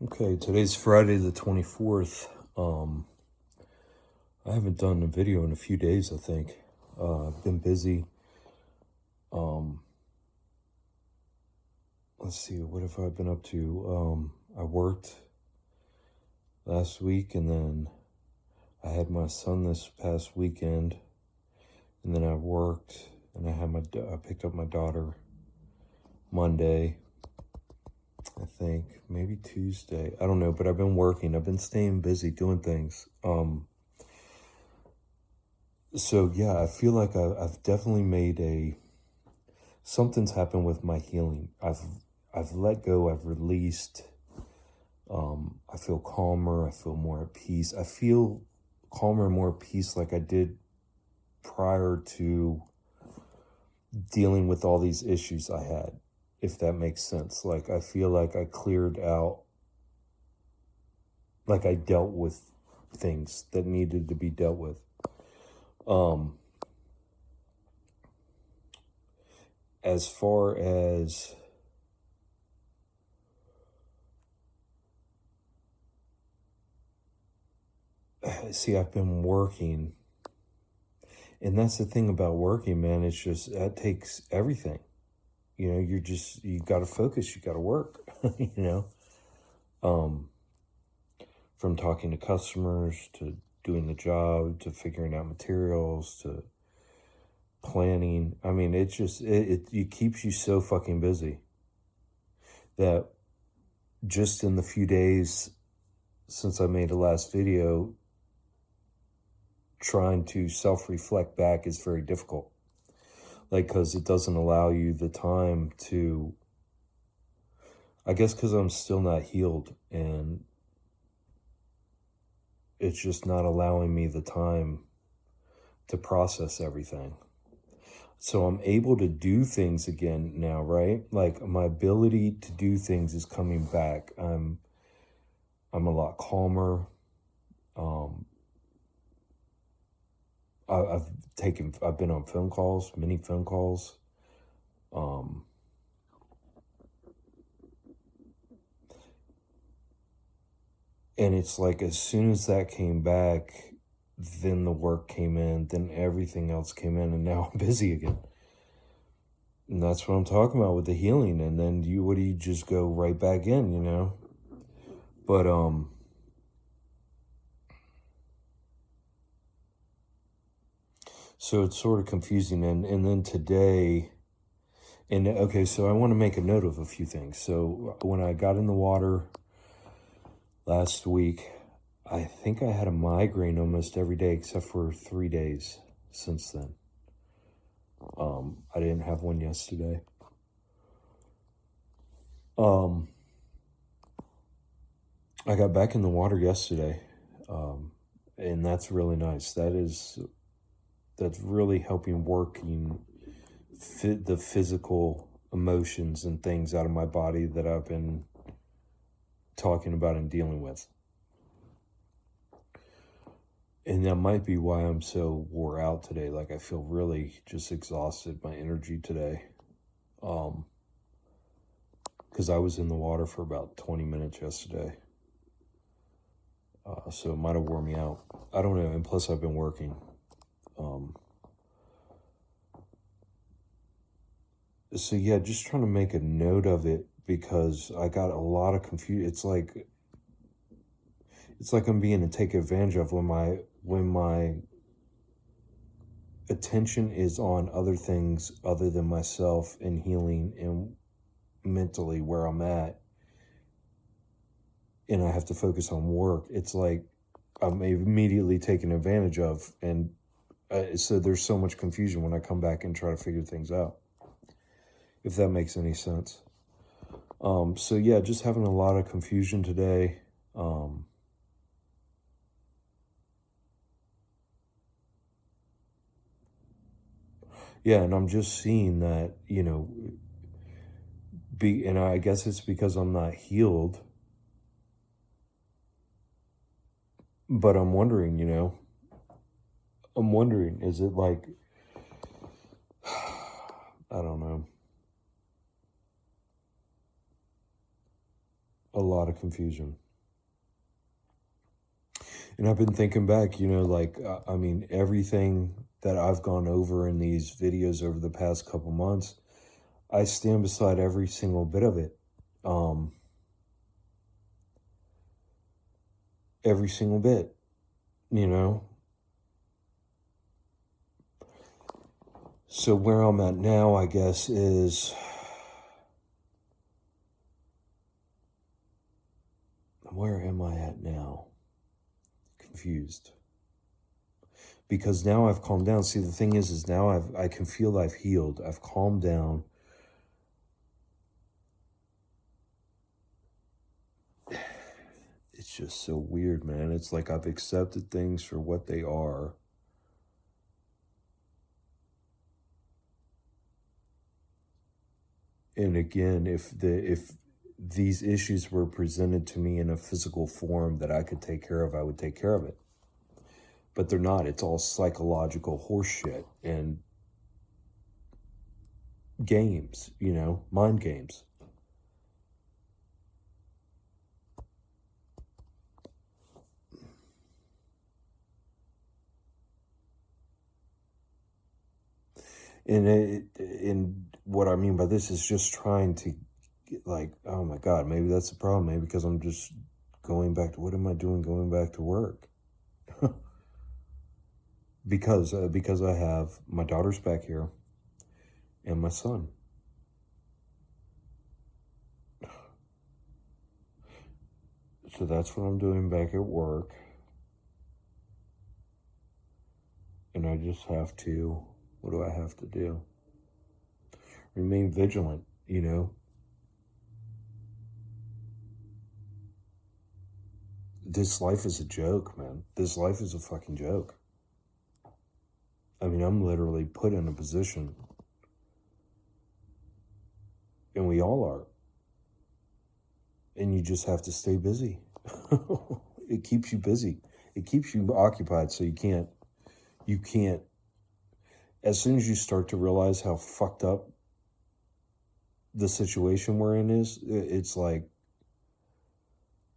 Okay, today's Friday the 24th. I haven't done a video in a few days, I think. I've been busy. Um, let's see, what have I been up to? I worked last week, and then I had my son this past weekend, and then I worked, and I picked up my daughter Monday, I think, maybe Tuesday. I don't know, but I've been working. I've been staying busy doing things. So yeah, I feel like I've definitely made something's happened with my healing. I've let go, I've released. I feel calmer, I feel more at peace. I feel calmer and more at peace like I did prior to dealing with all these issues I had, if that makes sense. Like I feel like I cleared out, like I dealt with things that needed to be dealt with. As far as see, I've been working, and that's the thing about working, man. It's just that takes everything. You got to focus, you got to work, you know, um, from talking to customers to doing the job to figuring out materials to planning. I mean, it keeps you so fucking busy that just in the few days since I made the last video, trying to self reflect back is very difficult. Like, because it doesn't allow you the time to, I guess, because I'm still not healed, and it's just not allowing me the time to process everything. So I'm able to do things again now, right? Like my ability to do things is coming back. I'm a lot calmer. Um, I've been on phone calls, many phone calls. Um, and it's like as soon as that came back, then the work came in, then everything else came in, and now I'm busy again. And that's what I'm talking about with the healing. And then what do you just go right back in, you know? But so it's sort of confusing. And then today, and okay, so I want to make a note of a few things. So when I got in the water last week, I think I had a migraine almost every day except for 3 days since then. I didn't have one yesterday. I got back in the water yesterday, and that's really nice. That's really helping working the physical emotions and things out of my body that I've been talking about and dealing with. And that might be why I'm so wore out today. Like I feel really just exhausted, my energy today. Because I was in the water for about 20 minutes yesterday. So it might have wore me out. I don't know. And plus I've been working. So yeah, just trying to make a note of it because I got a lot of confusion. It's like I'm being taken advantage of when my attention is on other things other than myself and healing and mentally where I'm at, and I have to focus on work. It's like I'm immediately taken advantage of, and so there's so much confusion when I come back and try to figure things out, if that makes any sense. So yeah, just having a lot of confusion today. Yeah, and I'm just seeing that, and I guess it's because I'm not healed, but I'm wondering, is it like, I don't know. A lot of confusion. And I've been thinking back, like, I mean, everything that I've gone over in these videos over the past couple months, I stand beside every single bit of it. Um, every single bit, you know? So where I'm at now, I guess, is where am I at now? Confused. Because now I've calmed down. See, the thing is now I can feel I've healed. I've calmed down. It's just so weird, man. It's like I've accepted things for what they are. And again, if these issues were presented to me in a physical form that I could take care of, I would take care of it. But they're not. It's all psychological horseshit and games, mind games. And what I mean by this is just trying to get, like, oh my God, maybe that's the problem. Maybe because I'm just going back to, what am I doing going back to work? because I have my daughters back here and my son. So that's what I'm doing back at work. And I just have to, what do I have to do? Remain vigilant, This life is a joke, man. This life is a fucking joke. I mean, I'm literally put in a position, and we all are. And you just have to stay busy. It keeps you busy. It keeps you occupied, so you can't, as soon as you start to realize how fucked up the situation we're in is, it's like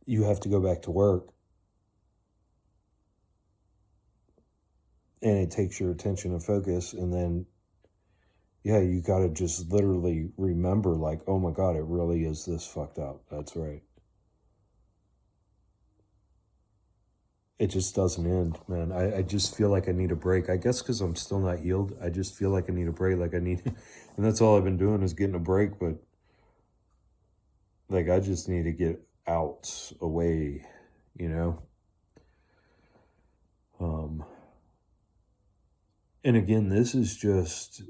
you have to go back to work, and it takes your attention and focus, and then you got to just literally remember, like, oh my God, it really is this fucked up. That's right. It just doesn't end, man. I just feel like I need a break. I guess because I'm still not healed. I just feel like I need a break. Like I need, and that's all I've been doing is getting a break. But like, I just need to get out, away, you know? And again, this is just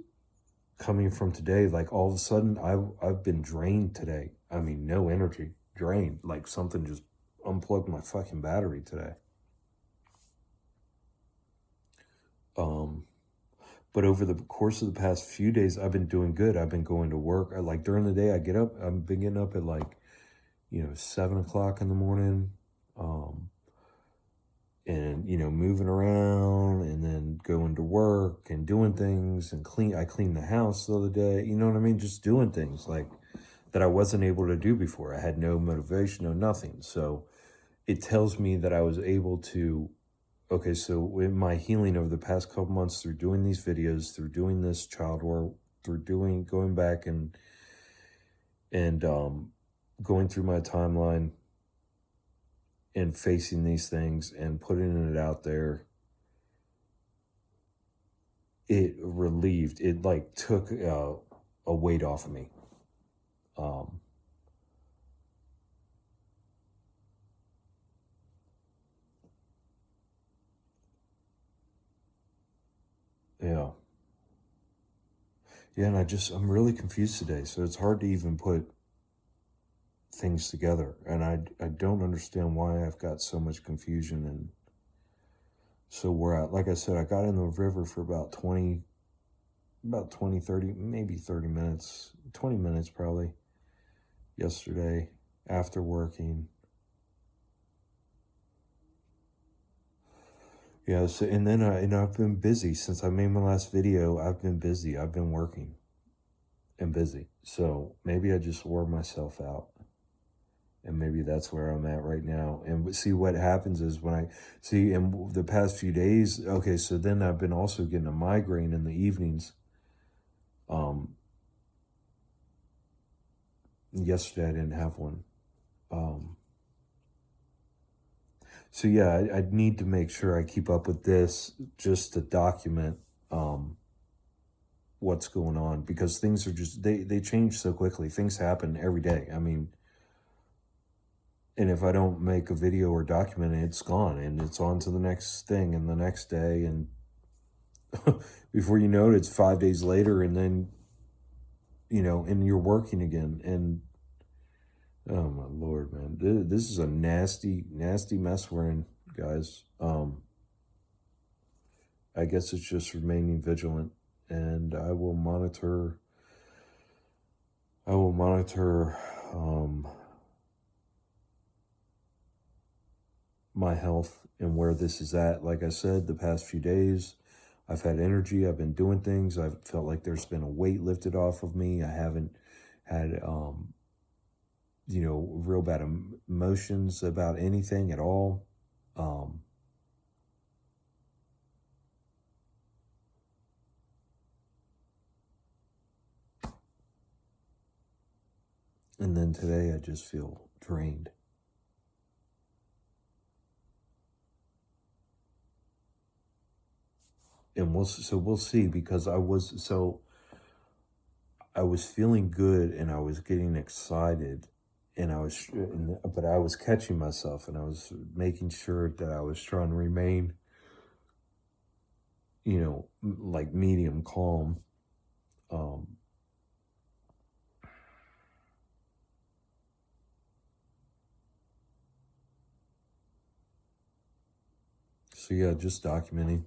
coming from today. Like all of a sudden I've been drained today. I mean, no energy, drained. Like something just unplugged my fucking battery today. But over the course of the past few days, I've been doing good. I've been going to work. Like during the day, I get up. I've been getting up at like, 7 o'clock in the morning. And, moving around and then going to work and doing things and I cleaned the house the other day. You know what I mean? Just doing things like that I wasn't able to do before. I had no motivation, no nothing. So it tells me that I was able to, okay, so in my healing over the past couple months through doing these videos, through doing this child work, through going back and going through my timeline and facing these things and putting it out there, it relieved, it like took a weight off of me. Yeah. Yeah, and I'm really confused today, so it's hard to even put things together. And I don't understand why I've got so much confusion. And so like I said, I got in the river for about 20, 30, maybe 30 minutes, 20 minutes probably yesterday after working. Yeah, so, and then I've been busy since I made my last video. I've been busy. I've been working and busy. So maybe I just wore myself out. And maybe that's where I'm at right now. And see what happens is when I see in the past few days, okay, so then I've been also getting a migraine in the evenings. Um, Yesterday I didn't have one. Um, so yeah, I need to make sure I keep up with this just to document um what's going on because things are just they change so quickly. Things happen every day. I mean, and if I don't make a video or document it, it's gone and it's on to the next thing and the next day and before you know it, it's 5 days later, and then and you're working again. And oh my lord, man, this is a nasty, nasty mess we're in, guys. I guess it's just remaining vigilant, and I will monitor. I will monitor my health and where this is at. Like I said, the past few days, I've had energy. I've been doing things. I've felt like there's been a weight lifted off of me. I haven't had real bad emotions about anything at all. Um, and then today I just feel drained. And we'll see because I was feeling good and I was getting excited and but I was catching myself and I was making sure that I was trying to remain, like medium calm. Um, so yeah, just documenting.